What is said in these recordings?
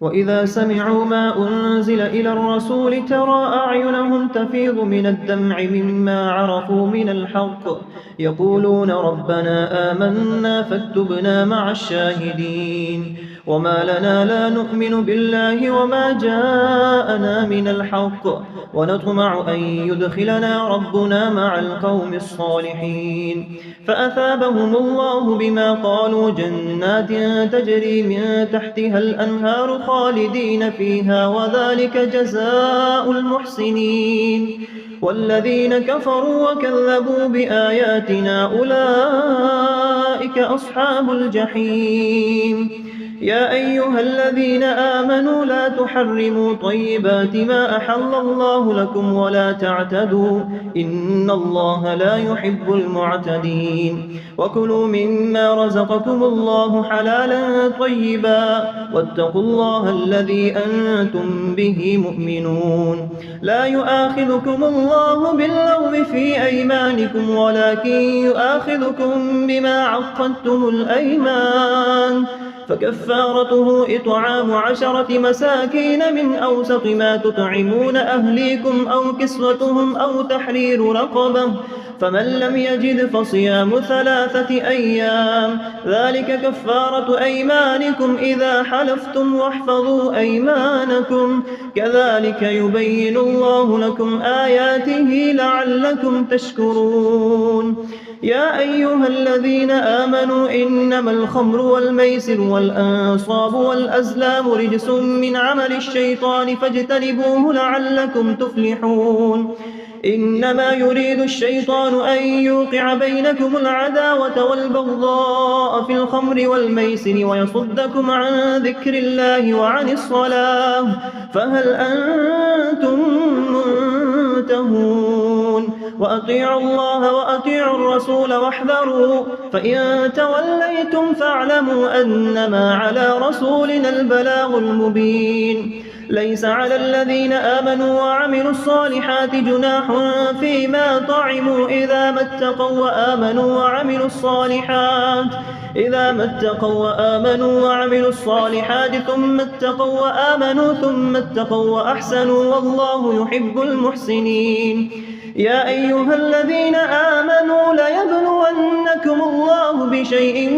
وإذا سمعوا ما أنزل إلى الرسول ترى أعينهم تفيض من الدمع مما عرفوا من الحق يقولون ربنا آمنا فاكتبنا مع الشاهدين وما لنا لا نؤمن بالله وما جاءنا من الحق ونطمع أن يدخلنا ربنا مع القوم الصالحين فأثابهم الله بما قالوا جنات تجري من تحتها الأنهار خالدين فيها وذلك جزاء المحسنين والذين كفروا وكذبوا بآياتنا أولئك أصحاب الجحيم يا أيها الذين آمنوا لا تحرموا طيبات ما أحل الله لكم ولا تعتدوا إن الله لا يحب المعتدين وكلوا مما رزقكم الله حلالا طيبا واتقوا الله الذي أنتم به مؤمنون لا يؤاخذكم الله باللغو في أيمانكم ولكن يؤاخذكم بما عقدتم الأيمان فكفارته إطعام 10 مساكين من أوسط ما تطعمون أهليكم أو كسوتهم أو تحرير رقبة فمن لم يجد فصيام 3 أيام ذلك كفارة أيمانكم إذا حلفتم واحفظوا أيمانكم كذلك يبين الله لكم آياته لعلكم تشكرون يا أيها الذين آمنوا إنما الخمر والميسر والأنصاب والأزلام رجس من عمل الشيطان فاجتنبوه لعلكم تفلحون إنما يريد الشيطان أن يوقع بينكم العداوة والبغضاء في الخمر والميسر ويصدكم عن ذكر الله وعن الصلاة فهل أنتم منتهون وأطيعوا الله وأطيعوا الرسول واحذروا فإن توليتم فاعلموا أنما على رسولنا البلاغ المبين ليس على الذين آمنوا وعملوا الصالحات جناح فيما طعموا إذا ما اتقوا وآمنوا الصالحات ثم اتقوا وآمنوا ثم اتقوا وأحسنوا والله يحب المحسنين يا أيها الذين آمنوا ليبلونكم الله بشيء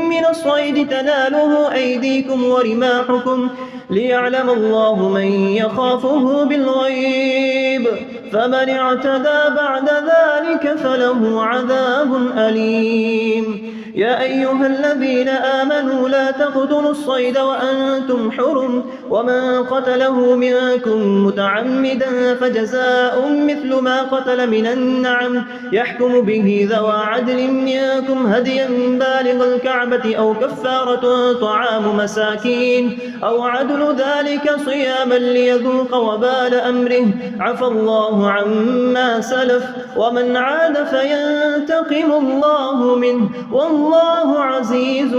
من الصيد تناله أيديكم ورماحكم ليعلم الله من يخافه بالغيب فمن اعتدى بعد ذلك فله عذاب أليم يا أيها الذين آمنوا لا تقتلوا الصيد وأنتم حرم ومن قتله منكم متعمدا فجزاء مثل ما قتل من النعم يحكم به ذوى عدل منكم هديا بالغ الكعبة أو كفارة طعام مساكين أو عدل ذلك صياما ليذوق وبال أمره عفى الله عما سلف ومن عاد فينتقم الله منه والله عزيز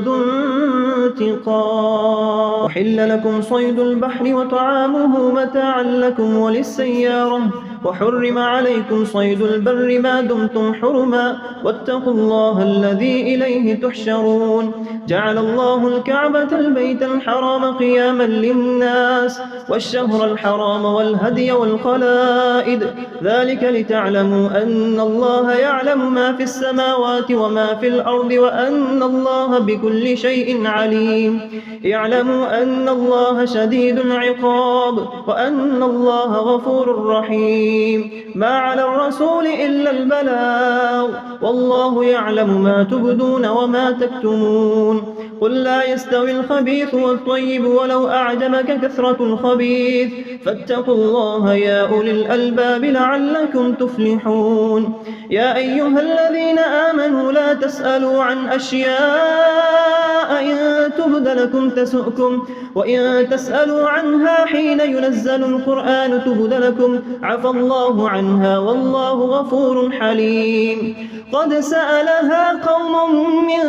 ذو انتقام أحل لكم صيد البحر وطعامه متاعا لكم وللسيارة وحرم عليكم صيد البر ما دمتم حرما واتقوا الله الذي إليه تحشرون جعل الله الكعبة البيت الحرام قياما للناس والشهر الحرام والهدي والقلائد ذلك لتعلموا أن الله يعلم ما في السماوات وما في الأرض وأن الله بكل شيء عليم اعلموا أن الله شديد العقاب وأن الله غفور رحيم ما على الرسول إلا البلاغ والله يعلم ما تبدون وما تكتمون قل لا يستوي الخبيث والطيب ولو أعجبك كثرة الخبيث فاتقوا الله يا أولي الألباب لعلكم تفلحون يا أيها الذين آمنوا لا تسألوا عن أشياء إن تبد لكم تسؤكم وإن تسألوا عنها حين ينزل القرآن تبد لكم عفى الله عنها والله غفور حليم قد سألها قوم من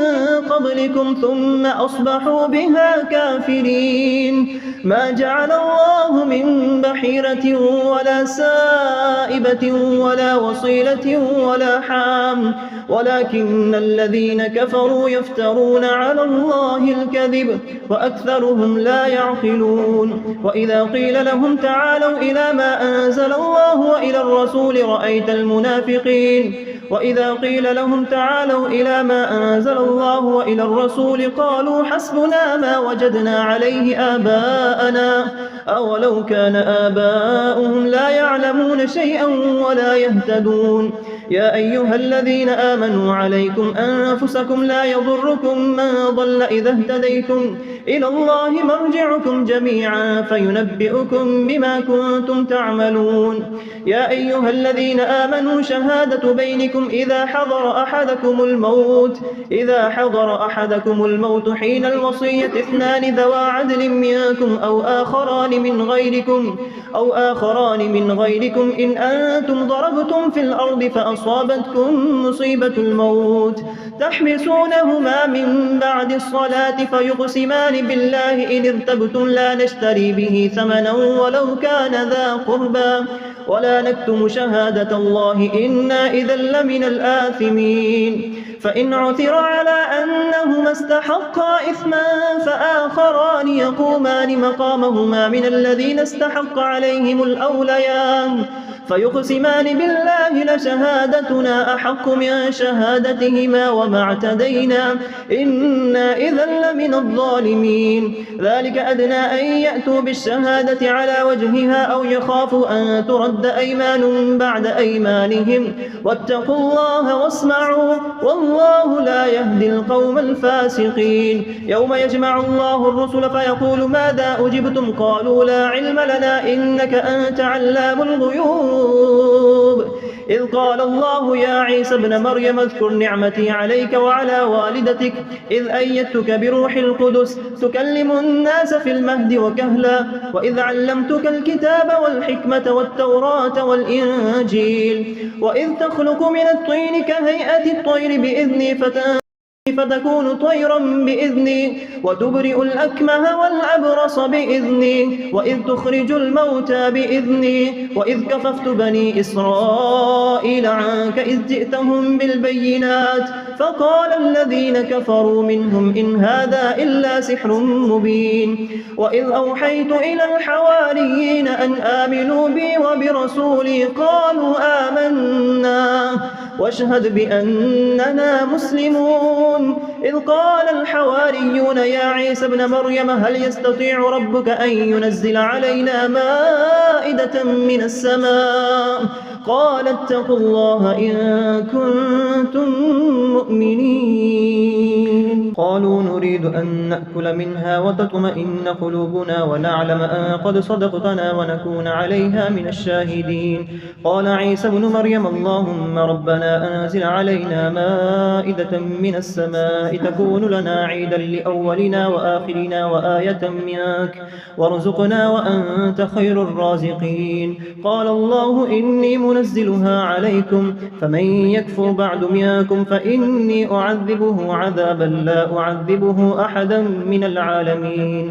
قبلكم ثم أصبحوا بها كافرين ما جعل الله من بحيرة ولا سائبة ولا وصيلة ولا حام ولكن الذين كفروا يفترون على الله الكذب وأكثرهم لا يعقلون وإذا قيل لهم تعالوا إلى ما أنزل الله وإلى الرسول رأيت المنافقين وإذا قيل لهم تعالوا إلى ما أنزل الله وإلى الرسول قالوا حسبنا ما وجدنا عليه آباءنا أولو كان آباؤهم لا يعلمون شيئا ولا يهتدون يا أيها الذين آمنوا عليكم أنفسكم لا يضركم من ضل إذا اهتديتم إلى الله مرجعكم جميعا فينبئكم بما كنتم تعملون يا أيها الذين آمنوا شهادة بينكم إذا حضر أحدكم الموت حين الوصية اثنان ذوا عدل منكم أو آخران من غيركم إن أنتم ضربتم في الأرض فأصابتكم مصيبة الموت تحبسونهما من بعد الصلاة فيقسمان بالله إن ارتبتم لا نشتري به ثمنا ولو كان ذا قربى ولا نكتم شهادة الله إنا إذا لمن الآثمين فإن عثر على أنهما استحقا إثما فآخران يقومان مقامهما من الذين استحق عليهم الأوليان فيقسمان بالله لشهادتنا أحق من شهادتهما وما اعتدينا إنا إذا لمن الظالمين ذلك أدنى أن يأتوا بالشهادة على وجهها أو يخافوا أن ترد أيمان بعد أيمانهم واتقوا الله واسمعوا والله لا يهدي القوم الفاسقين يوم يجمع الله الرسل فيقول ماذا أجبتم قالوا لا علم لنا إنك أنت علام الغيوب إذ قال الله يا عيسى ابن مريم اذكر نعمتي عليك وعلى والدتك إذ أيدتك بروح القدس تكلم الناس في المهد وكهلا وإذ علمتك الكتاب والحكمة والتوراة والإنجيل وإذ تخلق من الطين كهيئة الطير بإذني فتكون طيرا بإذني وتبرئ الأكمه والأبرص بإذني وإذ تخرج الموتى بإذني وإذ كففت بني إسرائيل عنك إذ جئتهم بالبينات فقال الذين كفروا منهم إن هذا إلا سحر مبين وإذ أوحيت إلى الحواريين أن آمنوا بي وبرسولي قالوا آمنا واشهد بأننا مسلمون إذ قال الحواريون يا عيسى ابن مريم هل يستطيع ربك أن ينزل علينا مائدة من السماء قال اتقوا الله إن كنتم مؤمنين قالوا نريد أن نأكل منها وتطمئن قلوبنا ونعلم أن قد صدقتنا ونكون عليها من الشاهدين قال عيسى ابن مريم اللهم ربنا أنزل علينا مائدة من السماء تكون لنا عيدا لأولنا وآخرنا وآية منك وارزقنا وأنت خير الرازقين قال الله إني منزلها عليكم فمن يكفر بعد منكم فإني أعذبه عذابا لا أعذبه أحدا من العالمين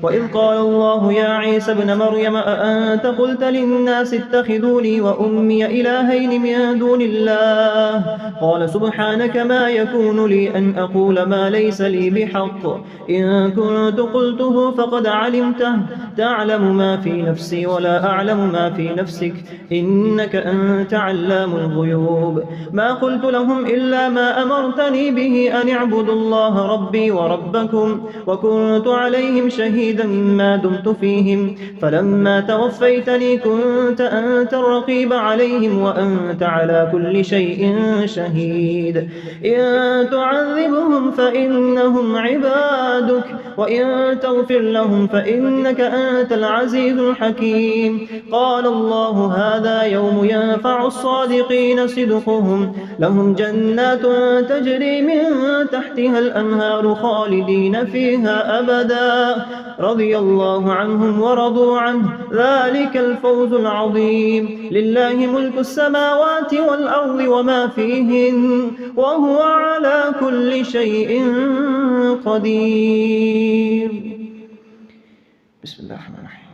وإذ قال الله يا عيسى ابن مريم أأنت قلت للناس اتخذوني وأمي إلهين من دون الله قال سبحانك ما يكون لي أن أقول ما ليس لي بحق إن كنت قلته فقد علمته تعلم ما في نفسي ولا أعلم ما في نفسك إنك أنت علام الغيوب ما قلت لهم إلا ما أمرتني به أن اعبدوا الله ربي وربكم وكنت عليهم شهيدا ما دمت فيهم فلما توفيتني كنت أنت الرقيب عليهم وأنت على كل شيء شهيد إن تعذبهم فإنهم عبادك وإن تغفر لهم فإنك أنت العزيز الحكيم قال الله هذا يوم ينفع الصادقين صدقهم لهم جنات تجري من تحتها الأنهار خالدين فيها أبدا رضي الله عنهم ورضوا عنه ذلك الفوز العظيم لله ملك السماوات والأرض وما فيهن وهو على كل شيء قدير بسم الله الرحمن الرحيم.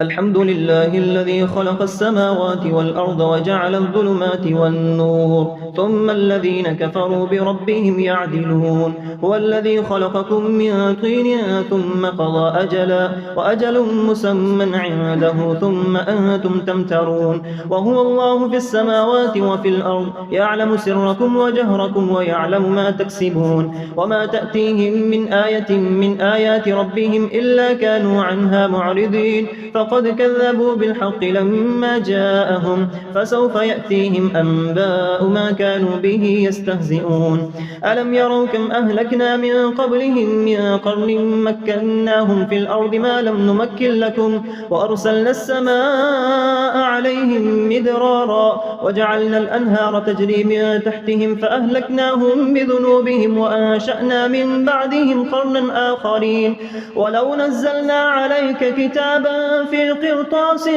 الحمد لله الذي خلق السماوات والأرض وجعل الظلمات والنور ثم الذين كفروا بربهم يعدلون. هو الذي خلقكم من طين ثم قضى أجلا وأجل مسمى عنده ثم أنتم تمترون. وهو الله في السماوات وفي الأرض يعلم سركم وجهركم ويعلم ما تكسبون. وما تأتيهم من آية من آيات ربهم إلا كانوا عنها معرضين. فقد كذبوا بالحق لما جاءهم فسوف يأتيهم أنباء ما كانوا به يستهزئون. ألم يروا كم أهلكنا من قبلهم من قرن مكناهم في الأرض ما لم نمكن لكم وأرسلنا السماء عليهم مدرارا وجعلنا الأنهار تجري من تحتهم فأهلكناهم بذنوبهم وأنشأنا من بعدهم قرنا آخرين. ولو نزلنا عليك كتابا في قرطاس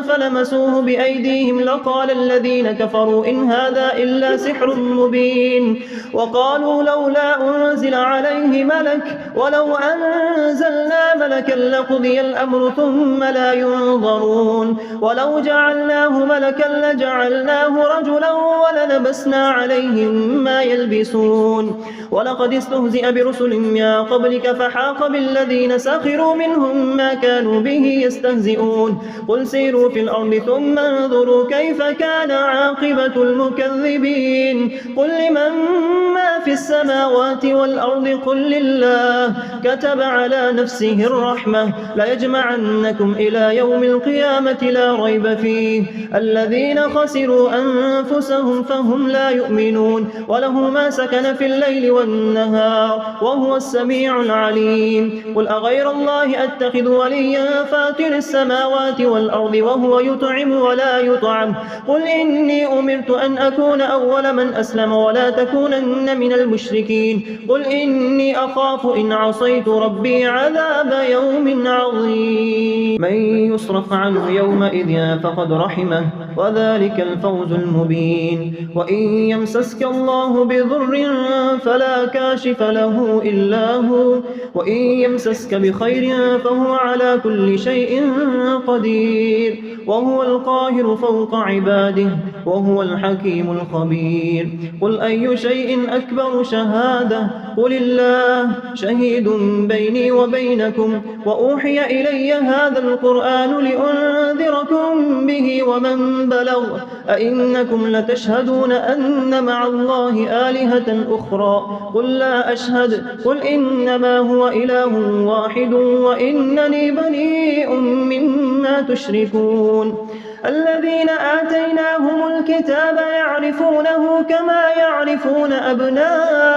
فلمسوه بأيديهم لقال الذين كفروا إن هذا إلا سحر مبين. وقالوا لولا أنزل عليه ملك ولو أنزلنا ملكا لقضي الأمر ثم لا ينظرون. ولو جعلناه ملكا لجعلناه رجلا وللبسنا عليهم ما يلبسون. ولقد استهزئ برسل من قبلك فحاق بالذين سخروا منهم ما كانوا به يستهزئون. قل سيروا في الأرض ثم انظروا كيف كان عاقبة المكذبين. قل لمن ما في السماوات والأرض قل لله كتب على نفسه الرحمة ليجمعنكم إلى يوم القيامة لا ريب فيه. الذين خسروا أنفسهم فهم لا يؤمنون. وله ما سكن في الليل والنهار وهو السميع العليم. قل أغير الله أتخذ وليا فاطر السماوات والأرض وهو يطعم ولا يطعم. قل إني أمرت أن أكون أول من أسلم ولا تكونن من المشركين. قل إني أخاف إن عصيت ربي عذاب يوم عظيم. من يصرف عنه يومئذ فقد رحمه وذلك الفوز المبين. وإن يمسسك الله بضر فلا كاشف له إلا هو وإن يمسسك بخير فهو على كل شيء قدير. وهو القاهر فوق عباده وهو الحكيم الخبير. قل أي شيء أكبر شهادة قل الله شهيد بيني وبينكم وأوحي إلي هذا القرآن لأنذركم به ومن بلغ أئنكم لتشهدون أن مع الله آلهة أخرى قل لا أشهد قل إنما هو إله واحد وإنني بريء مما تشركون. الذين آتيناهم الكتاب يعرفونه كما يعرفون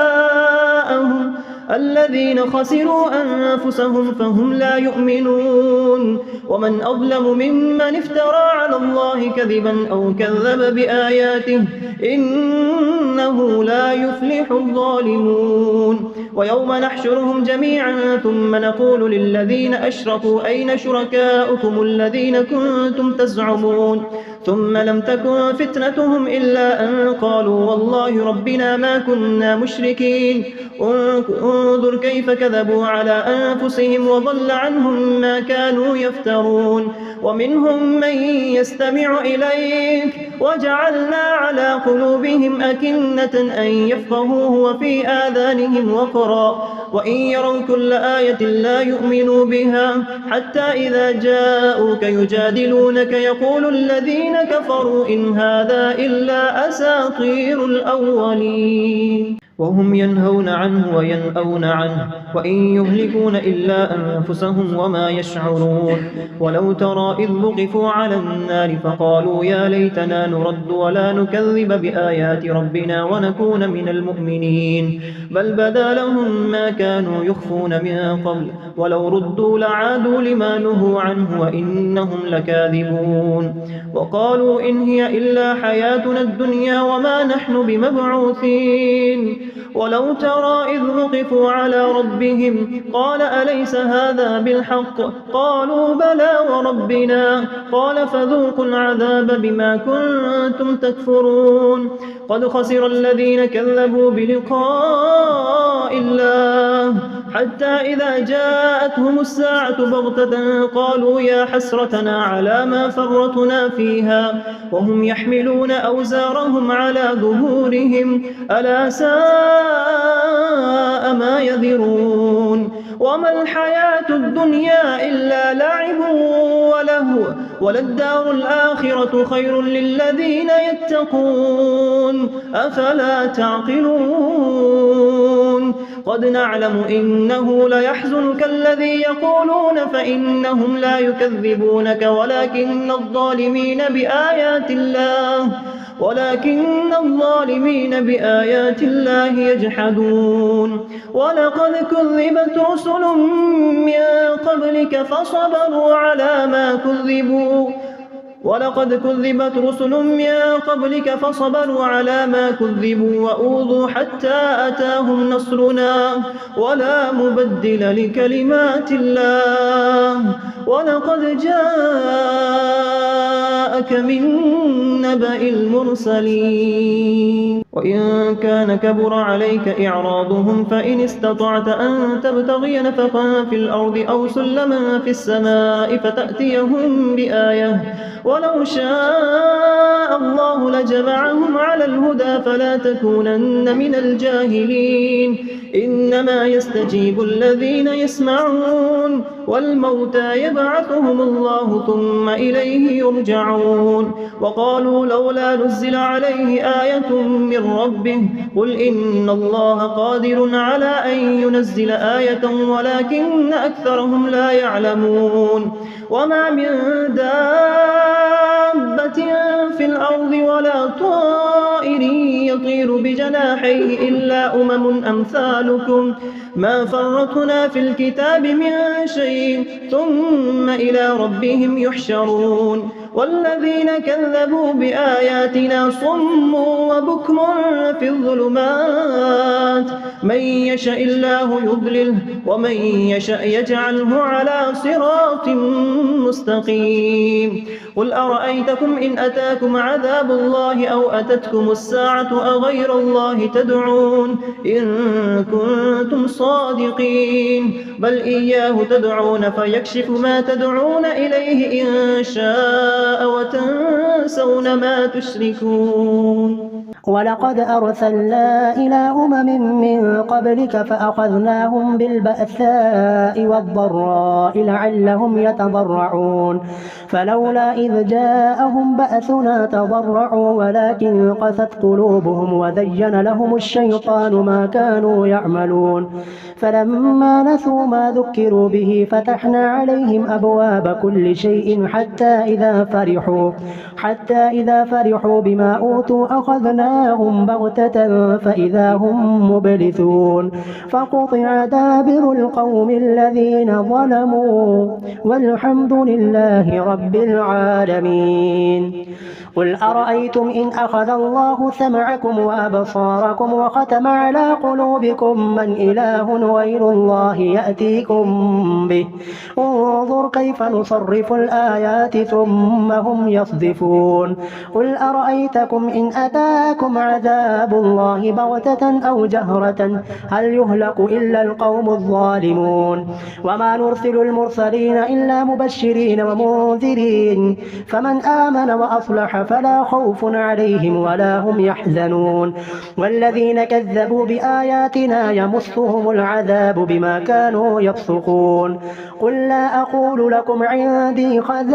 أبناءهم الذين خسروا أنفسهم فهم لا يؤمنون. ومن أظلم ممن افترى على الله كذبا أو كذب بآياته إنه لا يفلح الظالمون. ويوم نحشرهم جميعا ثم نقول للذين أشركوا أين شركاؤكم الذين كنتم تزعمون ثم لم تكن فتنتهم إلا أن قالوا والله ربنا ما كنا مشركين. انظر كيف كذبوا على أنفسهم وضل عنهم ما كانوا يفترون. ومنهم من يستمع إليك وجعلنا على قلوبهم أكنة أن يفقهوه وفي آذانهم وقرا وإن يروا كل آية لا يؤمنوا بها حتى إذا جاءوك يجادلونك يقول الذين كفروا إن هذا إلا أساطير الأولين. وهم ينهون عنه وينأون عنه وإن يهلكون إلا أنفسهم وما يشعرون. ولو ترى إذ وقفوا على النار فقالوا يا ليتنا نرد ولا نكذب بآيات ربنا ونكون من المؤمنين بل بدا لهم ما كانوا يخفون من قبل ولو ردوا لعادوا لما نهوا عنه وإنهم لكاذبون. وقالوا إن هي إلا حياتنا الدنيا وما نحن بمبعوثين. ولو ترى إذ وقفوا على ربهم قال أليس هذا بالحق قالوا بلى وربنا قال فذوقوا العذاب بما كنتم تكفرون. قد خسر الذين كذبوا بلقاء الله حتى إذا جاءتهم الساعة بغتة قالوا يا حسرتنا على ما فرطنا فيها وهم يحملون أوزارهم على ظهورهم ألا ساء ما يذرون وما الحياة الدنيا إلا لعب ولهو وللدار الآخرة خير للذين يتقون أفلا تعقلون قد نعلم إنه ليحزنك الذي يقولون فإنهم لا يكذبونك ولكن الظالمين بآيات الله يجحدون ولقد كذبت رسل من قبلك فصبروا على ما كذبوا وأوذوا حتى أتاهم نصرنا ولا مبدل لكلمات الله ولقد جاءك من نبأ المرسلين وإن كان كبر عليك إعراضهم فإن استطعت أن تبتغي نفقا في الأرض أو سلما في السماء فتأتيهم بآية ولو شاء الله لجمعهم على الهدى فلا تكونن من الجاهلين إنما يستجيب الذين يسمعون والموتى يبعثهم الله ثم إليه يرجعون وقالوا لولا نزل عليه آية من ربه قل إن الله قادر على أن ينزل آية ولكن أكثرهم لا يعلمون وما من دابة في الأرض ولا طائر يطير بجناحيه إلا أمم أمثالكم ما فرطنا في الكتاب من شيء ثم إلى ربهم يحشرون والذين كذبوا بآياتنا صم وبكم في الظلمات من يشاء الله يضلله ومن يشاء يجعله على صراط مستقيم قل أرأيتكم إن أتاكم عذاب الله أو أتتكم الساعة أغير الله تدعون إن كنتم صادقين بل إياه تدعون فيكشف ما تدعون إليه إن شاء وتنسون ما تشركون ولقد أرسلنا إلى أمم من قبلك فأخذناهم بالبأساء والضراء لعلهم يتضرعون فلولا إذ جاءهم بأسنا تضرعوا ولكن قست قلوبهم وزين لهم الشيطان ما كانوا يعملون فلما نسوا ما ذكروا به فتحنا عليهم أبواب كل شيء حتى إذا فرحوا بما أوتوا أخذناهم بغتة فإذا هم مبلسون فقطع دابر القوم الذين ظلموا والحمد لله رب العالمين قل أرأيتم إن أخذ الله سمعكم وأبصاركم وختم على قلوبكم من إله غير الله يأتيكم به انظر كيف نصرف الآيات ثم هم يصدفون قل أرأيتكم إن أتاكم عذاب الله بغتة أو جهرة هل يهلك إلا القوم الظالمون وما نرسل المرسلين إلا مبشرين ومنذرين فمن آمن وأصلح فلا خوف عليهم ولا هم يحزنون والذين كذبوا بآياتنا يمسهم العذاب بما كانوا يفسقون قل لا أقول لكم عندي خزائن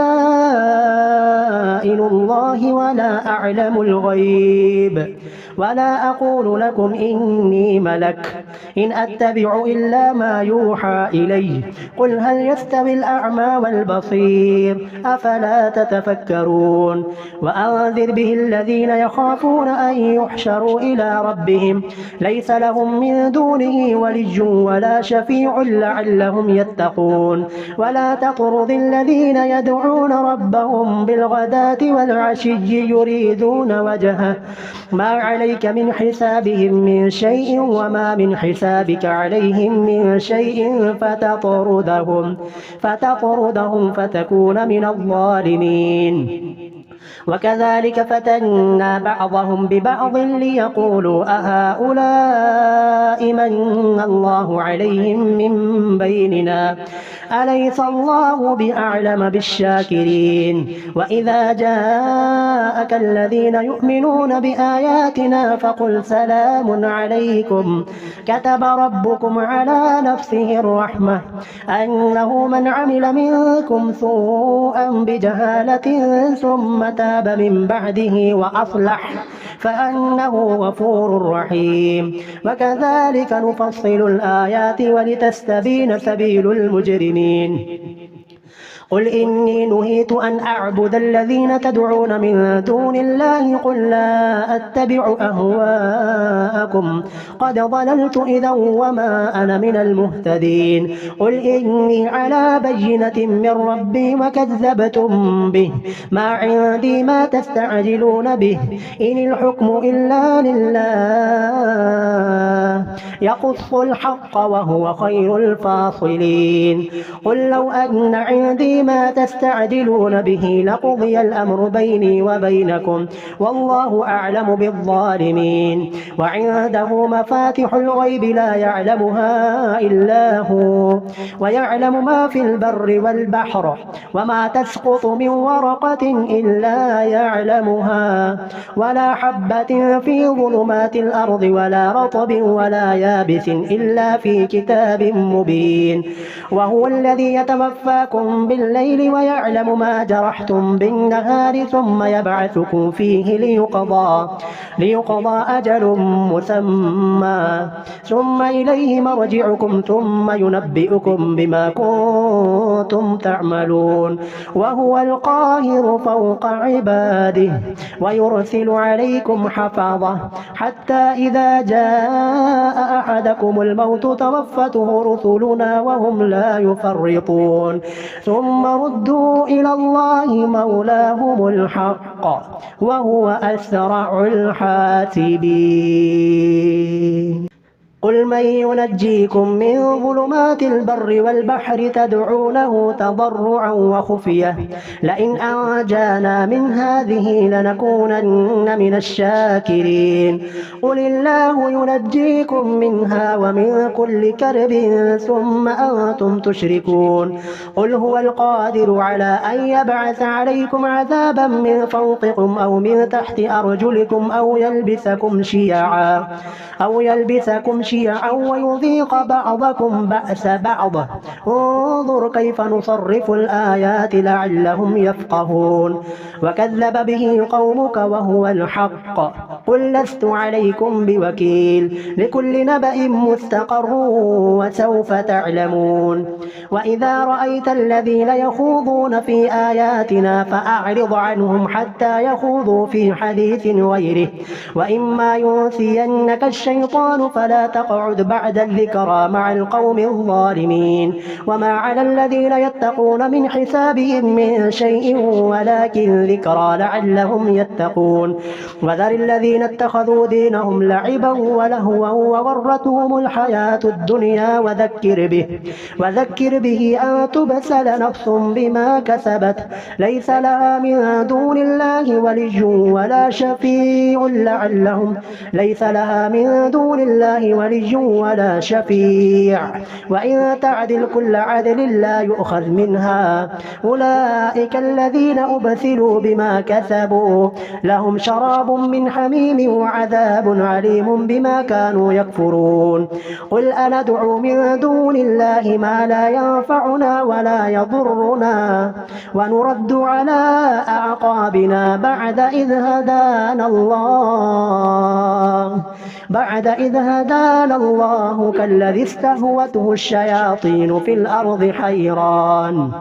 الله ولا أعلم الغيب ولا أقول لكم إني ملك إن أتبع إلا ما يوحى إلي قل هل يستوي الأعمى والبصير أفلا تتفكرون وأنذر به الذين يخافون أن يحشروا إلى ربهم ليس لهم من دونه ولي ولا شفيع لعلهم يتقون ولا تطرد الذين يدعون ربهم بالغداة والعشي يريدون وجهه ما عليك من حسابهم من شيء وما من حسابك عليهم من شيء فتطردهم فتكون من الظالمين وكذلك فتنا بعضهم ببعض ليقولوا أهؤلاء من الله عليهم من بيننا أليس الله بأعلم بالشاكرين وإذا جاءك الذين يؤمنون بآياتنا فقل سلام عليكم كتب ربكم على نفسه الرحمة أنه من عمل منكم سوءا بجهالة ثم تاب من بعده وأصلح فأنه غفور رحيم وكذلك نفصل الآيات ولتستبين سبيل المجرمين قل إني نهيت أن أعبد الذين تدعون من دون الله قل لا أتبع أهواءكم قد ضللت إذا وما أنا من المهتدين قل إني على بينة من ربي وكذبتم به ما عندي ما تستعجلون به إن الحكم إلا لله يقص الحق وهو خير الفاصلين قل لو أن عندي ما تستعجلون به لقضي الأمر بيني وبينكم والله أعلم بالظالمين وعنده مفاتح الغيب لا يعلمها إلا هو ويعلم ما في البر والبحر وما تسقط من ورقة إلا يعلمها ولا حبة في ظلمات الأرض ولا رطب ولا يابس إلا في كتاب مبين وهو الذي يتوفاكم بالليل ويعلم ما جرحتم بالنهار ثم يبعثكم فيه ليقضى أجل مسمى ثم إليه مرجعكم ثم ينبئكم بما كنتم تعملون وهو القاهر فوق عباده ويرسل عليكم حفظه حتى إذا جاء أحدكم الموت توفته رسلنا وهم لا يفرطون ثم ردوا إلى الله مولاهم الحق وهو أسرع الحاسبين قل من ينجيكم من ظلمات البر والبحر تدعونه تضرعا وخفية لئن أنجانا من هذه لنكونن من الشاكرين قل الله ينجيكم منها ومن كل كرب ثم أنتم تشركون قل هو القادر على أن يبعث عليكم عذابا من فوقكم أو من تحت أرجلكم أو يلبسكم شيعا ويذيق بعضكم بأس بعض انظر كيف نصرف الآيات لعلهم يفقهون وكذب به قومك وهو الحق قل لست عليكم بوكيل لكل نبأ مستقر وسوف تعلمون وإذا رأيت الذين يخوضون في آياتنا فأعرض عنهم حتى يخوضوا في حديث غيره وإما ينسينك الشيطان فلا تقعد بعد الذكرى مع القوم الظالمين وما على الذين يتقون من حسابهم من شيء ولكن ذكرى لعلهم يتقون وذر الذين اتخذوا دينهم لعبا ولهوا وغرتهم الحياة الدنيا وذكر به أن تبسل نفس بما كسبت ليس لها من دون الله ولي ولا شفيع وإن تعدل كل عدل لا يؤخذ منها أولئك الذين أبسلوا بما كسبوا لهم شراب من حميم وعذاب عليم بما كانوا يكفرون قل أندعو من دون الله ما لا ينفعنا ولا يضرنا ونرد على أعقابنا بعد إذ هدانا الله كالذي استهوته الشياطين في الأرض حيران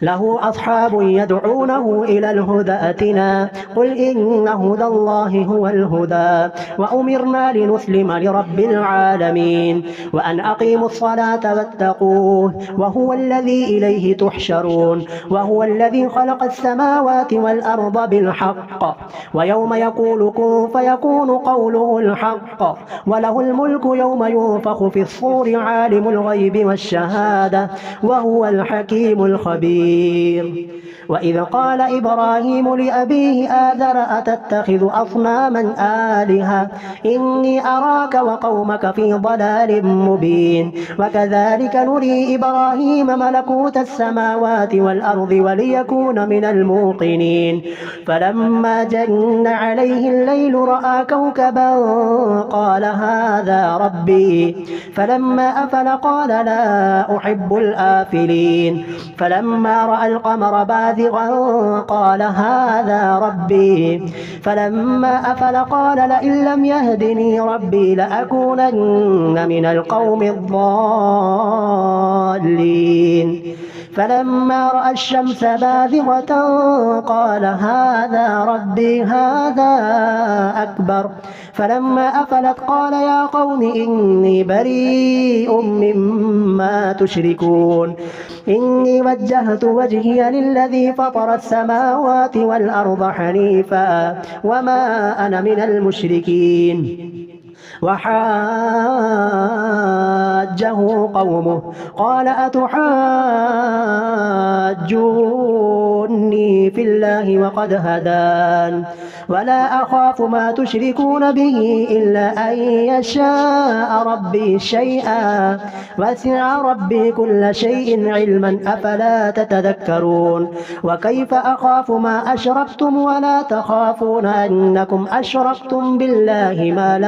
له أصحاب يدعونه إلى الهدى ائتنا قل إن هدى الله هو الهدى وأمرنا لنسلم لرب العالمين وأن أقيموا الصلاة واتقوه وهو الذي إليه تحشرون وهو الذي خلق السماوات والأرض بالحق ويوم يقول كن فيكون قوله الحق وله الملك يوم ينفخ في الصور عالم الغيب والشهادة وهو الحكيم الخبير خبير. وإذ قال إبراهيم لأبيه آذر أتتخذ أصناما آلهة إني أراك وقومك في ضلال مبين. وكذلك نري إبراهيم ملكوت السماوات والأرض وليكون من الموقنين. فلما جن عليه الليل رأى كوكبا قال هذا ربي فلما أفل قال لا أحب الآفلين. فلما رأى القمر بازغا قال هذا ربي فلما أفل قال لئن لم يهدني ربي لأكونن من القوم الضالين. فلما رأى الشمس بازغة قال هذا ربي هذا أكبر. فلما أفلت قال يا قوم إني بريء مما تشركون إني وجهت وجهي للذي فطر السماوات والأرض حنيفا وما أنا من المشركين. وحاجه قومه قال أتحاجوني في الله وقد هدان ولا أخاف ما تشركون به إلا أن يشاء ربي شيئا وسع ربي كل شيء علما أفلا تتذكرون. وكيف أخاف ما أشركتم ولا تخافون أنكم أشركتم بالله ما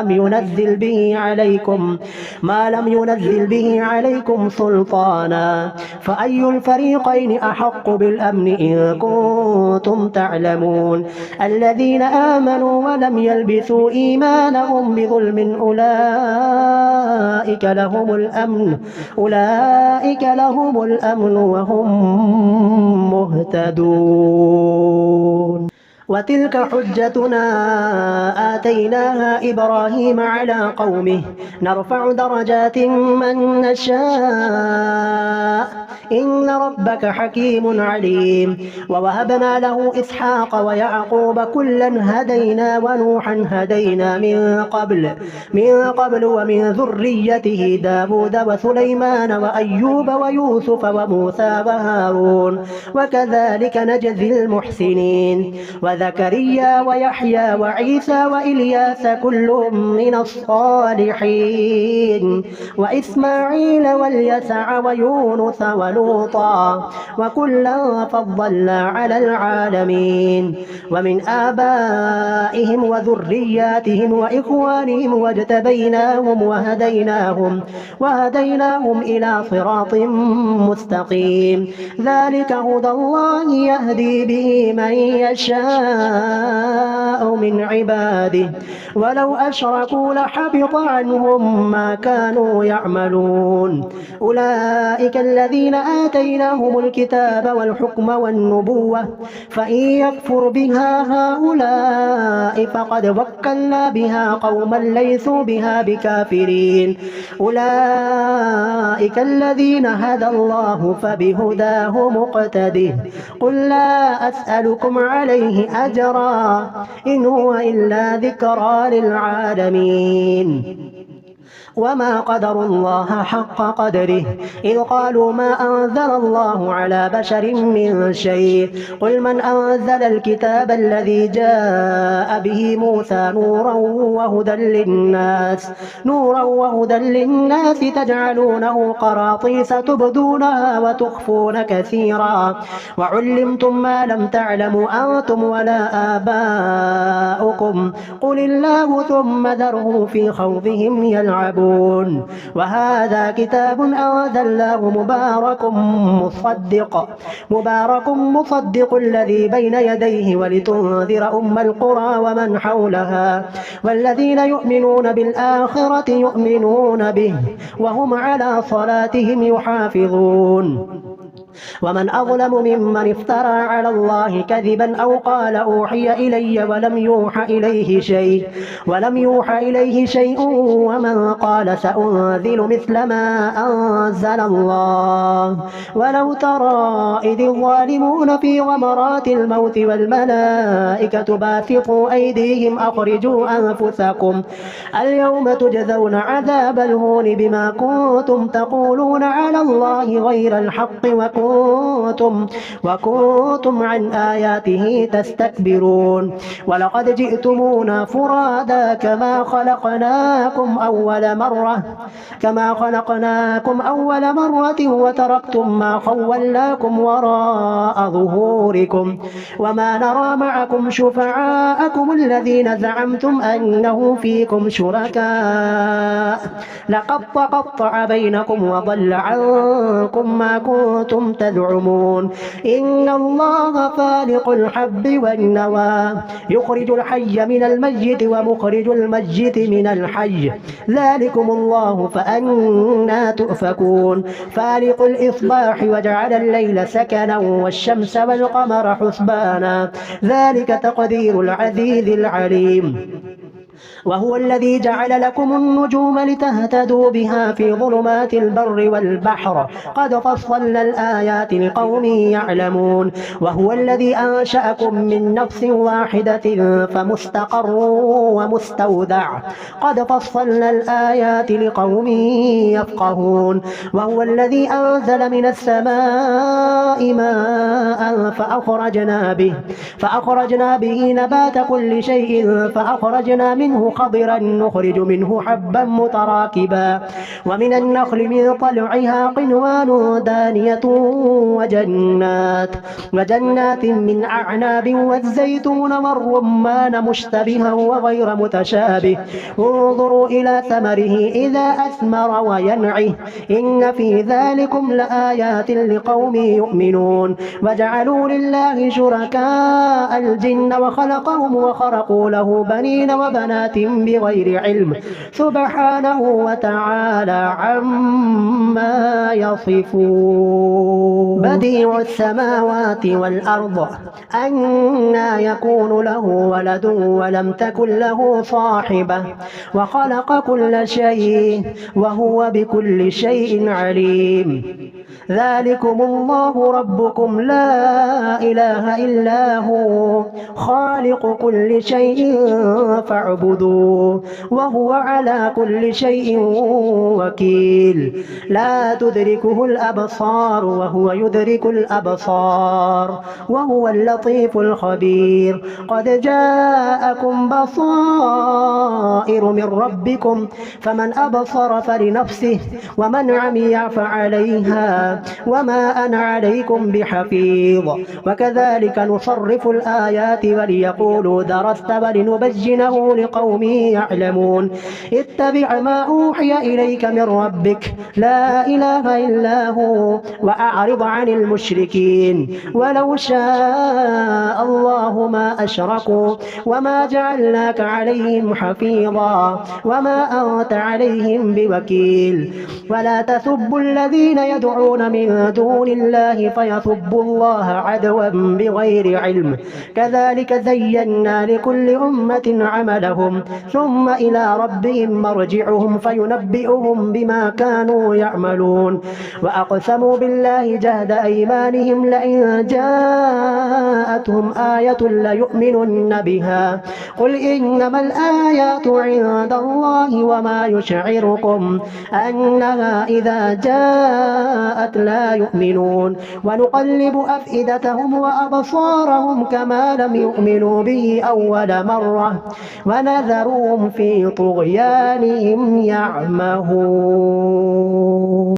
لم ينزل به عليكم سلطانا فأي الفريقين أحق بالأمن إن كنتم تعلمون. الذين آمنوا ولم يلبسوا إيمانهم بظلم أولئك لهم الأمن وهم مهتدون. وتلك حجتنا آتيناها إبراهيم على قومه نرفع درجات من نشاء إن ربك حكيم عليم. ووهبنا له إسحاق ويعقوب كلا هدينا ونوحا هدينا من قبل ومن ذريته داود وسليمان وأيوب ويوسف وموسى وهارون وكذلك نجزي المحسنين. وزكريا ويحيى وعيسى وإلياس كل من الصالحين وإسماعيل واليسع ويونس ولوطا وكلا فضلنا على العالمين. ومن آبائهم وذرياتهم وإخوانهم واجتبيناهم وهديناهم إلى صراط مستقيم. ذلك هدى الله يهدي به من يشاء من عباده ولو أشركوا لحبط عنهم ما كانوا يعملون. أولئك الذين آتيناهم الكتاب والحكم والنبوة فإن يكفر بها هؤلاء فقد وكلنا بها قوما ليسوا بها بكافرين. أولئك الذين هدى الله فبهداه مقتده قل لا أسألكم عليه أجرا إن هو إلا ذكرى للعالمين. وما قدروا الله حق قدره إذ قالوا ما أنزل الله على بشر من شيء قل من أنزل الكتاب الذي جاء به موسى نورا وهدى للناس تجعلونه قراطيس تبدونها وتخفون كثيرا وعلمتم ما لم تعلموا أنتم ولا آباؤكم قل الله ثم ذرهم في خوضهم يلعبون. وهذا كتاب أنزلناه مبارك مصدق الذي بين يديه ولتنذر أم القرى ومن حولها والذين يؤمنون بالآخرة يؤمنون به وهم على صلاتهم يحافظون. ومن أظلم ممن افترى على الله كذبا أو قال أوحي إلي ولم يوحى إليه شيء ومن قال سأنزل مثل ما أنزل الله ولو ترى إذ الظالمون في غمرات الموت والملائكة باسطوا أيديهم أخرجوا أنفسكم اليوم تجزون عذاب الهون بما كنتم تقولون على الله غير الحق وكنتم عن آياته تستكبرون ولقد جئتمونا فرادا كما خلقناكم أول مرة وتركتم ما خولناكم وراء ظهوركم وما نرى معكم شفعاءكم الذين زعمتم أنه فيكم شركاء لقد تقطع بينكم وضل عنكم ما كنتم تزعمون إن الله فالق الحب والنوى يخرج الحي من الميت ومخرج الميت من الحي ذلكم الله فأنى تؤفكون فالق الإصباح وجعل الليل سكنا والشمس والقمر حسبانا ذلك تقدير العزيز العليم وهو الذي جعل لكم النجوم لتهتدوا بها في ظلمات البر والبحر قد فصلنا الآيات لقوم يعلمون وهو الذي أنشأكم من نفس واحدة فمستقر ومستودع قد فصلنا الآيات لقوم يفقهون وهو الذي أنزل من السماء ماء فأخرجنا به نبات كل شيء فأخرجنا منه خضرا نخرج منه حبا متراكبا ومن النخل من طلعها قنوان دانية وجنات من أعناب والزيتون والرمان مشتبها وغير متشابه انظروا إلى ثمره إذا أثمر وينعه إن في ذلكم لآيات لقوم يؤمنون وجعلوا لله شركاء الجن وخلقهم وخرقوا له بنين وبنات بغير علم سبحانه وتعالى عما يصفون بديع السماوات والأرض أنى يكون له ولد ولم تكن له صاحبة وخلق كل شيء وهو بكل شيء عليم ذلكم الله ربكم لا إله إلا هو خالق كل شيء فاعبدوه وهو على كل شيء وكيل لا تدركه الأبصار وهو يدرك الأبصار وهو اللطيف الخبير قد جاءكم بصائر من ربكم فمن أبصر فلنفسه ومن عمي فعليها وما أنا عليكم بحفيظ وكذلك نصرف الآيات وليقولوا درست ولنبينه لقوم يعلمون اتبع ما أوحي إليك من ربك لا إله إلا هو وأعرض عن المشركين ولو شاء الله ما أشركوا وما جعلناك عليهم حفيظا وما أنت عليهم بوكيل ولا تسبوا الذين يدعون من دون الله فيسبوا الله عدوا بغير علم كذلك زينا لكل أمة عملهم ثم إلى ربهم مرجعهم فينبئهم بما كانوا يعملون وأقسموا بالله جهد أيمانهم لئن جاءتهم آية ليؤمنن بها قل إنما الآيات عند الله وما يشعركم أنها إذا جاءت لا يؤمنون ونقلب أفئدتهم وأبصارهم كما لم يؤمنوا به أول مرة ونذرهم في طغيانهم يعمهون.